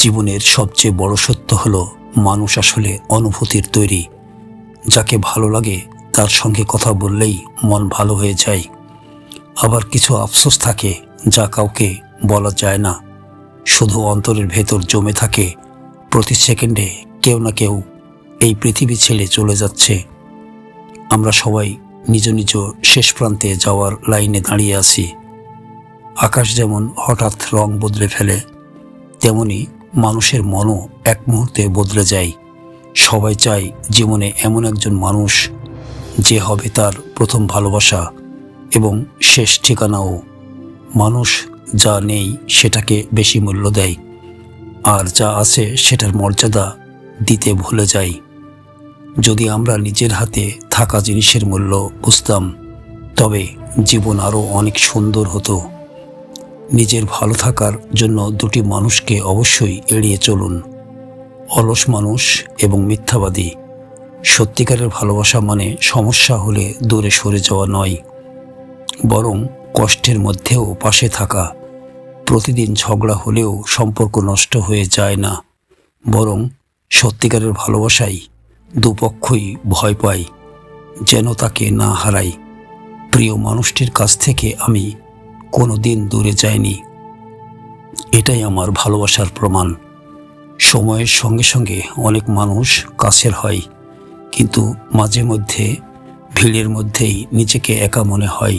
জীবনের সবচেয়ে বড় সত্য হলো মানুষ আসলে অনুভূতির তৈরি। যাকে ভালো লাগে তার সঙ্গে কথা বললেই মন ভালো হয়ে যায়। আবার কিছু আফসোস থাকে যা কাউকে বলা যায় না, শুধু অন্তরের ভেতর জমে থাকে। প্রতি সেকেন্ডে কেউ না কেউ এই পৃথিবী ছেড়ে চলে যাচ্ছে। আমরা সবাই নিজ নিজ শেষ প্রান্তে যাওয়ার লাইনে দাঁড়িয়ে আছি। আকাশ যেমন হঠাৎ রং বদলে ফেলে, তেমনি মানুষের মনও এক মুহূর্তে বদলে যায়। সবাই চায় জীবনে এমন একজন মানুষ যে হবে তার প্রথম ভালোবাসা এবং শেষ ঠিকানাও। মানুষ যা নেই সেটাকে বেশি মূল্য দেয়, আর যা আছে সেটার মর্যাদা দিতে ভুলে যায়। যদি আমরা নিজের হাতে থাকা জিনিসের মূল্য বুঝতাম, তবে জীবন আরও অনেক সুন্দর হতো। নিজের ভালো থাকার জন্য দুটি মানুষকে অবশ্যই এড়িয়ে চলুন: অলস মানুষ এবং মিথ্যাবাদী। সত্যিকারের ভালোবাসা মানে সমস্যা হলে দূরে সরে যাওয়া নয়, বরং কষ্টের মধ্যেও পাশে থাকা। প্রতিদিন ঝগড়া হলেও সম্পর্ক নষ্ট হয়ে যায় না, বরং সত্যিকারের ভালোবাসাই দুপক্ষই ভয় পায় যেন তাকে না হারাই। প্রিয় মানুষটির কাছ থেকে আমি কোনো দিন দূরে যাইনি, এটাই আমার ভালোবাসার প্রমাণ। সময়ের সঙ্গে সঙ্গে অনেক মানুষ কাছের হয়, কিন্তু মাঝে মধ্যে ভিড়ের মধ্যেই নিজেকে একা মনে হয়।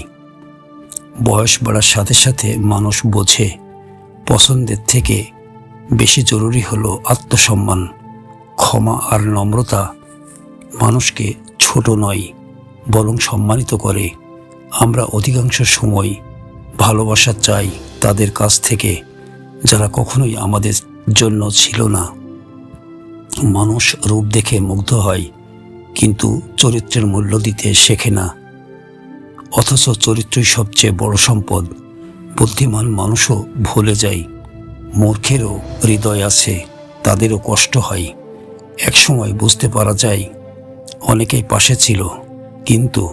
বয়স বাড়ার সাথে সাথে মানুষ বোঝে পছন্দের থেকে বেশি জরুরি হলো আত্মসম্মান। ক্ষমা আর নম্রতা মানুষকে ছোট নয়, বরং সম্মানিত করে। আমরা অধিকাংশ সময় ভালোবাসা চাই তাদের কাছ থেকে যারা কখনোই আমাদের জন্য ছিল না। মানুষ রূপ দেখে মুগ্ধ হয়, কিন্তু চরিত্রের মূল্য দিতে শেখে না। অথচ চরিত্রই সবচেয়ে বড় সম্পদ। বুদ্ধিমান মানুষও ভুলে যায়, মূর্খেরও হৃদয় আছে, তাদেরও কষ্ট হয়। একসময় বুঝতে পারা যায় অনেকেই পাশে ছিল, কিন্তু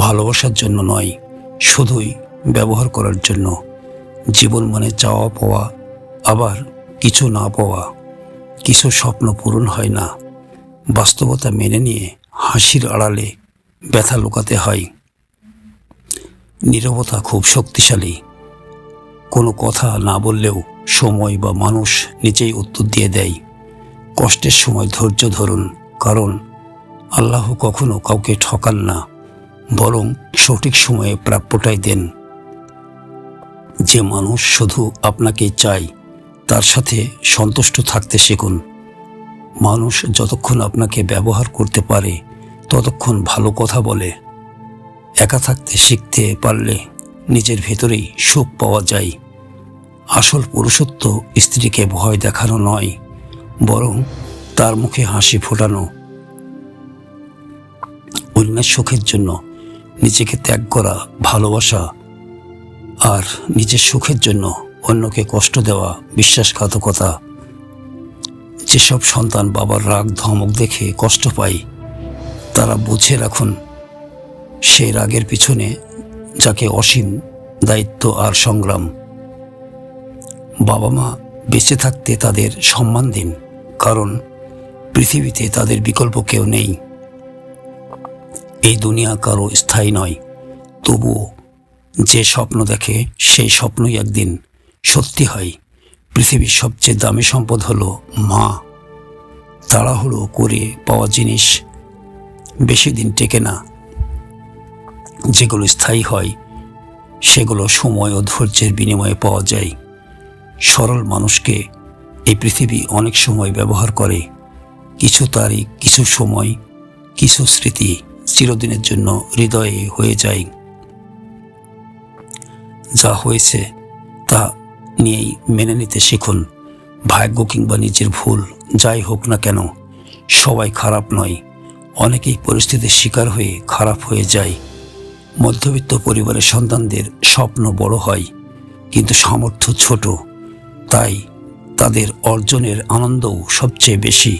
ভালোবাসার জন্য নয়, শুধুই ব্যবহার করার জন্য। জীবন মানে চাওয়া পাওয়া, আবার কিছু না পাওয়া। কিছু স্বপ্ন পূরণ হয় না, বাস্তবতা মেনে নিয়ে হাসির আড়ালে ব্যথা লুকাতে হয়। নীরবতা খুব শক্তিশালী। কোনো কথা না বললেও সময় বা মানুষ নিজেই উত্তর দিয়ে দেয়। কষ্টের সময় ধৈর্য ধরুন, কারণ আল্লাহ কখনো কাউকে ঠকান না, বরং সঠিক সময়ে প্রাপ্যটাই দেন। যে মানুষ শুধু আপনাকে চায় তার সাথে সন্তুষ্ট থাকতে শিখুন। মানুষ যতক্ষণ আপনাকে ব্যবহার করতে পারে ততক্ষণ ভালো কথা বলে। একা থাকতে শিখতে পারলে নিজের ভেতরেই সুখ পাওয়া যায়। আসল পুরুষত্ব স্ত্রীকে ভয় দেখানো নয়, বরং তার মুখে হাসি ফোটানো। অন্যের সুখের জন্য নিজেকে ত্যাগ করা ভালোবাসা, আর নিজের সুখের জন্য অন্যকে কষ্ট দেওয়া বিশ্বাসঘাতকতা। যেসব সন্তান বাবার রাগ ধমক দেখে কষ্ট পায়, তারা বুঝে রাখুন সেই রাগের পিছনে যাকে অসীম দায়িত্ব আর সংগ্রাম। বাবা মা বেঁচে থাকতে তাদের সম্মান দিন, কারণ পৃথিবীতে তাদের বিকল্প কেউ নেই। এই দুনিয়া কারো স্থায়ী নয়, তবুও যে স্বপ্ন দেখে সেই স্বপ্নই একদিন সত্যি হয়। পৃথিবীর সবচেয়ে দামি সম্পদ হলো মা। তাড়াহুড়ো করে পাওয়া জিনিস বেশি দিন টেকে না। যেগুলো স্থায়ী হয় সেগুলো সময় ও ধৈর্যের বিনিময়ে পাওয়া যায়। সরল মানুষকে এই পৃথিবী অনেক সময় ব্যবহার করে। কিছু তারিখ, কিছু সময়, কিছু স্মৃতি চিরদিনের জন্য হৃদয়ে হয়ে যায়। যা হয়েছে তা নিয়েই মেনে নিতে শিখুন। ভাগ্য কিংবা নিজের ভুল যাই হোক না কেন, সবাই খারাপ নয়। অনেকেই পরিস্থিতির শিকার হয়ে খারাপ হয়ে যায়। মধ্যবিত্ত পরিবারের সন্তানদের স্বপ্ন বড় হয়, কিন্তু সামর্থ্য ছোট, তাই তাদের অর্জনের আনন্দও সবচেয়ে বেশি।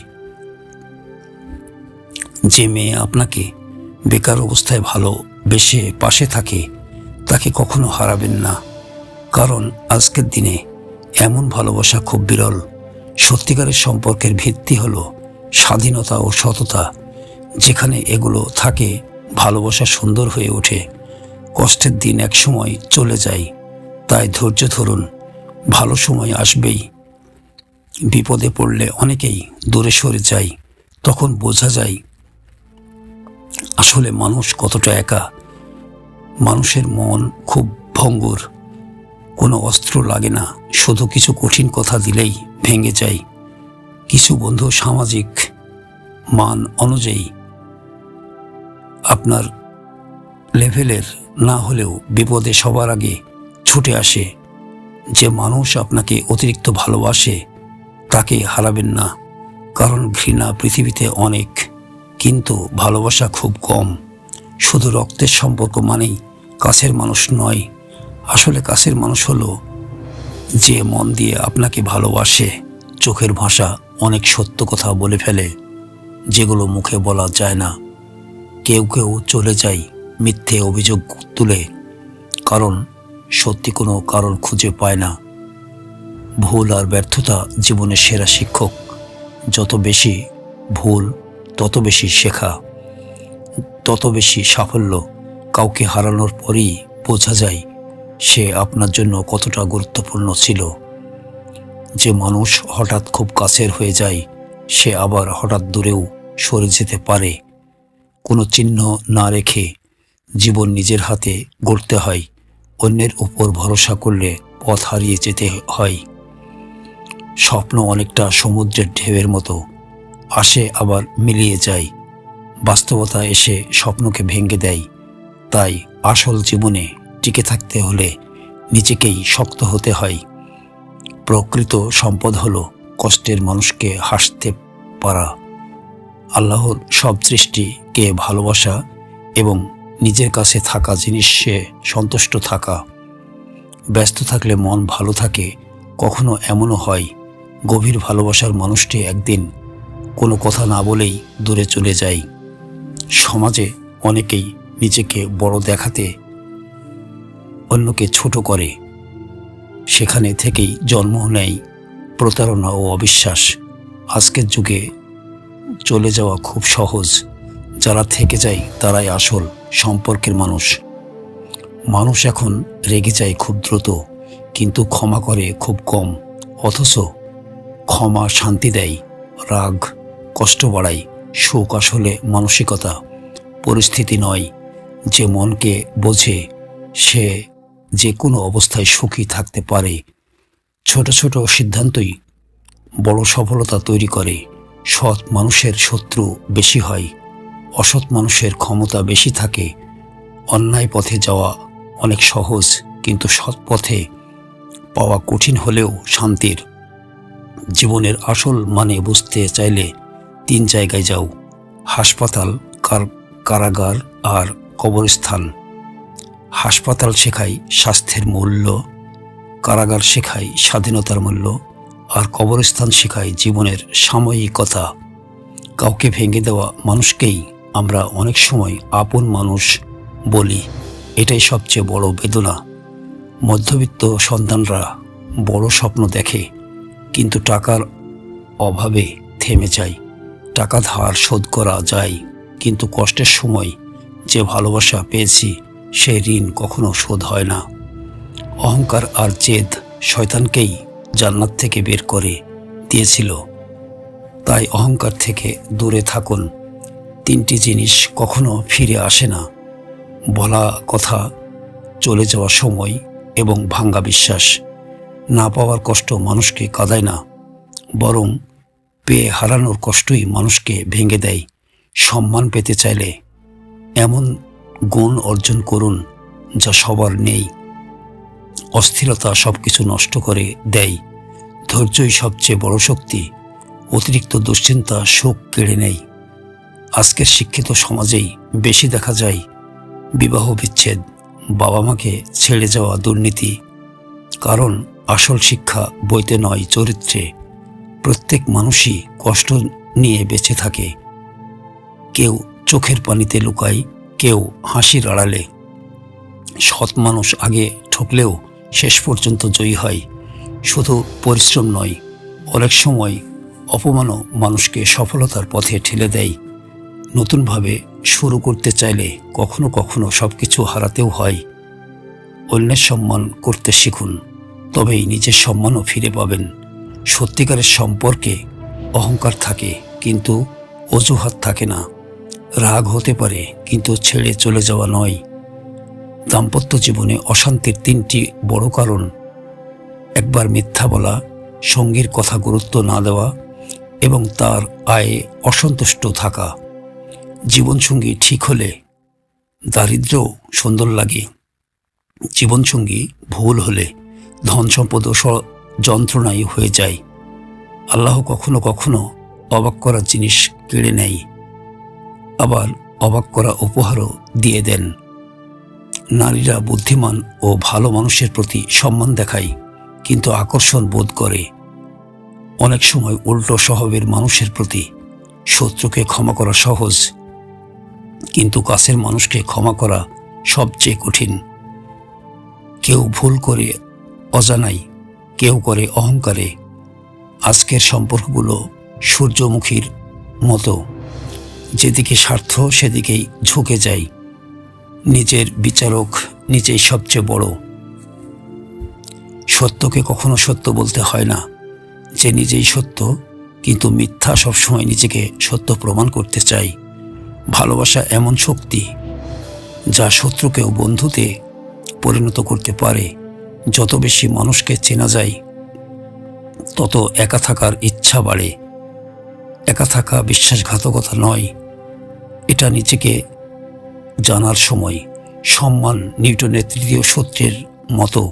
যে মেয়ে আপনাকে বেকার অবস্থায় ভালোবেসে পাশে থাকে তাকে কখনো হারাবেন না, কারণ আজকের দিনে এমন ভালোবাসা খুব বিরল। সত্যিকারের সম্পর্কের ভিত্তি হলো স্বাধীনতা ও সততা। যেখানে এগুলো থাকে, ভালোবাসা সুন্দর হয়ে ওঠে। কষ্টের দিন একসময় চলে যায়, তাই ধৈর্য ধরুন, ভালো সময় আসবেই। বিপদে পড়লে অনেকেই দূরে সরে যায়, তখন বোঝা যায় আসলে মানুষ কতটা একা। মানুষের মন খুব ভঙ্গুর, কোনো অস্ত্র লাগে না, শুধু কিছু কঠিন কথা দিলেই ভেঙে যায়। কিছু বন্ধু সামাজিক মান অনুযায়ী আপনার লেভেলের না হলেও বিপদে সবার আগে ছুটে আসে। যে মানুষ আপনাকে অতিরিক্ত ভালোবাসে তাকে হারাবেন না, কারণ ঘৃণা পৃথিবীতে অনেক, কিন্তু ভালোবাসা খুব কম। শুধু রক্তের সম্পর্ক মানেই কাছের মানুষ নয়। আসলে কাছের মানুষ হলো যে মন দিয়ে আপনাকে ভালোবাসে। চোখের ভাষা অনেক সত্য কথা বলে ফেলে, যেগুলো মুখে বলা যায় না। কেউ কেউ চলে যায় মিথ্যে অভিযোগ তুলে, কারণ সত্যি কোনো কারণ খুঁজে পায় না। ভুল আর ব্যর্থতা জীবনের সেরা শিক্ষক। যত বেশি ভুল তত বেশি শেখা, তত বেশি সাফল্য। কাউকে হারানোর পরই বোঝা যায় সে আপনার জন্য কতটা গুরুত্বপূর্ণ ছিল। যে মানুষ হঠাৎ খুব কাছের হয়ে যায়, সে আবার হঠাৎ দূরেও সরে যেতে পারে। কোনো চিহ্ন না রেখে জীবন নিজের হাতে গড়তে হয়। অন্যের উপর ভরসা করলে পথ হারিয়ে যেতে হয়। স্বপ্ন অনেকটা সমুদ্রের ঢেউয়ের মতো, আসে আবার মিলিয়ে যায়। বাস্তবতা এসে স্বপ্নকে ভেঙে দেয়। তাই আসল জীবনে টিকে থাকতে হলে নিজেকেই শক্ত হতে হয়। প্রকৃত সম্পদ হলো কষ্টের মানুষকে হাসতে পারা, আল্লাহর সব সৃষ্টিকে ভালোবাসা এবং নিজের কাছে থাকা জিনিসে সন্তুষ্ট থাকা। ব্যস্ত থাকলে মন ভালো থাকে। কখনো এমনও হয় গভীর ভালোবাসার মানুষটি একদিন কোনো কথা না বলেই দূরে চলে যায়। সমাজে অনেকেই নিজেকে বড় দেখাতে অন্যকে ছোট করে। সেখানে থেকেই জন্ম নেয় প্রতারণা ও অবিশ্বাস। আজকের যুগে চলে যাওয়া খুব সহজ, যারা থেকে যায় তারাই আসল সম্পর্কের মানুষ। মানুষ এখন রেগে যায় খুব দ্রুত, কিন্তু ক্ষমা করে খুব কম। অথচ ক্ষমা শান্তি দেয়, রাগ কষ্ট বাড়ায়। সুখ আসলে মানসিকতা, পরিস্থিতি নয়। যে মনকে বোঝে সে যে কোনো অবস্থায় সুখী থাকতে পারে। ছোট ছোট সিদ্ধান্তই বড় সফলতা তৈরি করে। সৎ মানুষের শত্রু বেশি হয়, অসৎ মানুষের ক্ষমতা বেশি থাকে। অন্যায় পথে যাওয়া অনেক সহজ, কিন্তু সৎ পথে পাওয়া কঠিন হলেও শান্তির। জীবনের আসল মানে বুঝতে চাইলে 3 জায়গায় যাও: হাসপাতাল, কারাগার আর কবরস্থান। হাসপাতাল শেখায় স্বাস্থ্যের মূল্য, কারাগার শেখায় স্বাধীনতার মূল্য, আর কবরস্থান শেখায় জীবনের সাময়িকতা। কাউকে ভেঙে দেওয়া মানুষকেই আমরা অনেক সময় আপন মানুষ বলি। এটাই সবচেয়ে বড় বেদনা। মধ্যবিত্ত সন্তানরা বড় স্বপ্ন দেখে, কিন্তু টাকার অভাবে থেমে যায়। টাকা ধার শোধ করা যায়, কিন্তু কষ্টের সময় যে ভালোবাসা পেয়েছি সেই ঋণ কখনো শোধ হয় না। অহংকার আর জেদ শয়তানকেই জান্নাত থেকে বের করে দিয়েছিল। তাই অহংকার থেকে দূরে থাকুন। 3টি জিনিস কখনো ফিরে আসে না: বলা কথা, চলে যাওয়া সময় এবং ভাঙ্গা বিশ্বাস। না পাওয়ার কষ্ট মানুষকে কাঁদায় না, বরং পেয়ে হারানোর কষ্টই মানুষকে ভেঙে দেয়। সম্মান পেতে চাইলে এমন গুণ অর্জন করুন যা সবার নেই। অস্থিরতা সবকিছু নষ্ট করে দেয়। ধৈর্যই সবচেয়ে বড় শক্তি। অতিরিক্ত দুশ্চিন্তা সুখ কেড়ে নেয়। আজকের শিক্ষিত সমাজেই বেশি দেখা যায় বিবাহ বিচ্ছেদ, বাবা মাকে ছেড়ে যাওয়া, দুর্নীতি। কারণ আসল শিক্ষা বইতে নয়, চরিত্রে। প্রত্যেক মানুষই কষ্ট নিয়ে বেঁচে থাকে। কেউ চোখের পানিতে লুকায়, কেউ হাসির আড়ালে। সৎ মানুষ আগে ঠকলেও শেষ পর্যন্ত জয়ী হয়। শুধু পরিশ্রম নয়, অনেক সময় অপমানও মানুষকে সফলতার পথে ঠেলে দেয়। নতুনভাবে শুরু করতে চাইলে কখনো কখনো সব কিছু হারাতেও হয়। অন্যের সম্মান করতে শিখুন, তবেই নিজের সম্মানও ফিরে পাবেন। সত্যিকারের সম্পর্কে অহংকার থাকে, কিন্তু অজুহাত থাকে না। রাগ হতে পারে, কিন্তু ছেড়ে চলে যাওয়া নয়। দাম্পত্য জীবনে অশান্তির 3টি বড় কারণ: একবার মিথ্যা বলা, সঙ্গীর কথা গুরুত্ব না দেওয়া এবং তার আয়ে অসন্তুষ্ট থাকা। জীবনসঙ্গী ঠিক হলে দারিদ্র্যও সুন্দর লাগে। জীবনসঙ্গী ভুল হলে ধন সম্পদ ও যন্ত্রণাই হয়ে যায়। আল্লাহ কখনো কখনো অবাক করা জিনিস কেড়ে নেয়, আবার অবাক করা উপহারও দিয়ে দেন। নারীরা বুদ্ধিমান ও ভালো মানুষের প্রতি সম্মান দেখায়, কিন্তু আকর্ষণ বোধ করে। অনেক সময় উল্টো স্বভাবের মানুষের প্রতি শত্রুকে ক্ষমা করা সহজ, কিন্তু কাছের মানুষকে ক্ষমা করা সবচেয়ে কঠিন। কেউ ভুল করে অজানাই, কেউ করে অহংকারে। আজকের সম্পর্কগুলো সূর্যমুখীর মতো, যেদিকে স্বার্থ সেদিকেই ঝুঁকে যায়। নিজের বিচারক নিজেই সবচেয়ে বড়। সত্যকে কখনো সত্য বলতে হয় না। যে নিজেই সত্য, কিন্তু মিথ্যা সবসময় নিজেকে সত্য প্রমাণ করতে চায়। ভালোবাসা এমন শক্তি যা শত্রুকেও বন্ধুতে পরিণত করতে পারে। যত বেশি মানুষকে চেনা যায়, তত একা থাকার ইচ্ছা বাড়ে। একা থাকা বিশ্বাসঘাতকতা নয়, এটা নিজেকে জানার সময়। সম্মান নিউটনের 3য় সূত্রের মতো,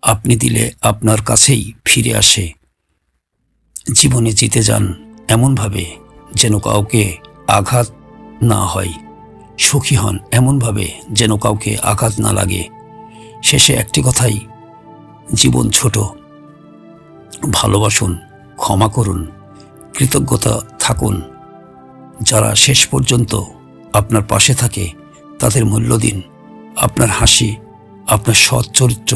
আপনি দিলে আপনার কাছেই ফিরে আসে। জীবনে জিতে যান এমনভাবে যেন কাউকে আঘাত না হয়। সুখী হন এমনভাবে যেন কাউকে আঘাত না লাগে। শেষে একটি কথাই, জীবন ছোট। ভালোবাসুন, ক্ষমা করুন, কৃতজ্ঞতা থাকুন। যারা শেষ পর্যন্ত আপনার পাশে থাকে তাদের মূল্য দিন। আপনার হাসি, আপনার সৎ চরিত্র,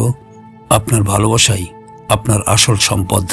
আপনার ভালোবাসাই আপনার আসল সম্পদ।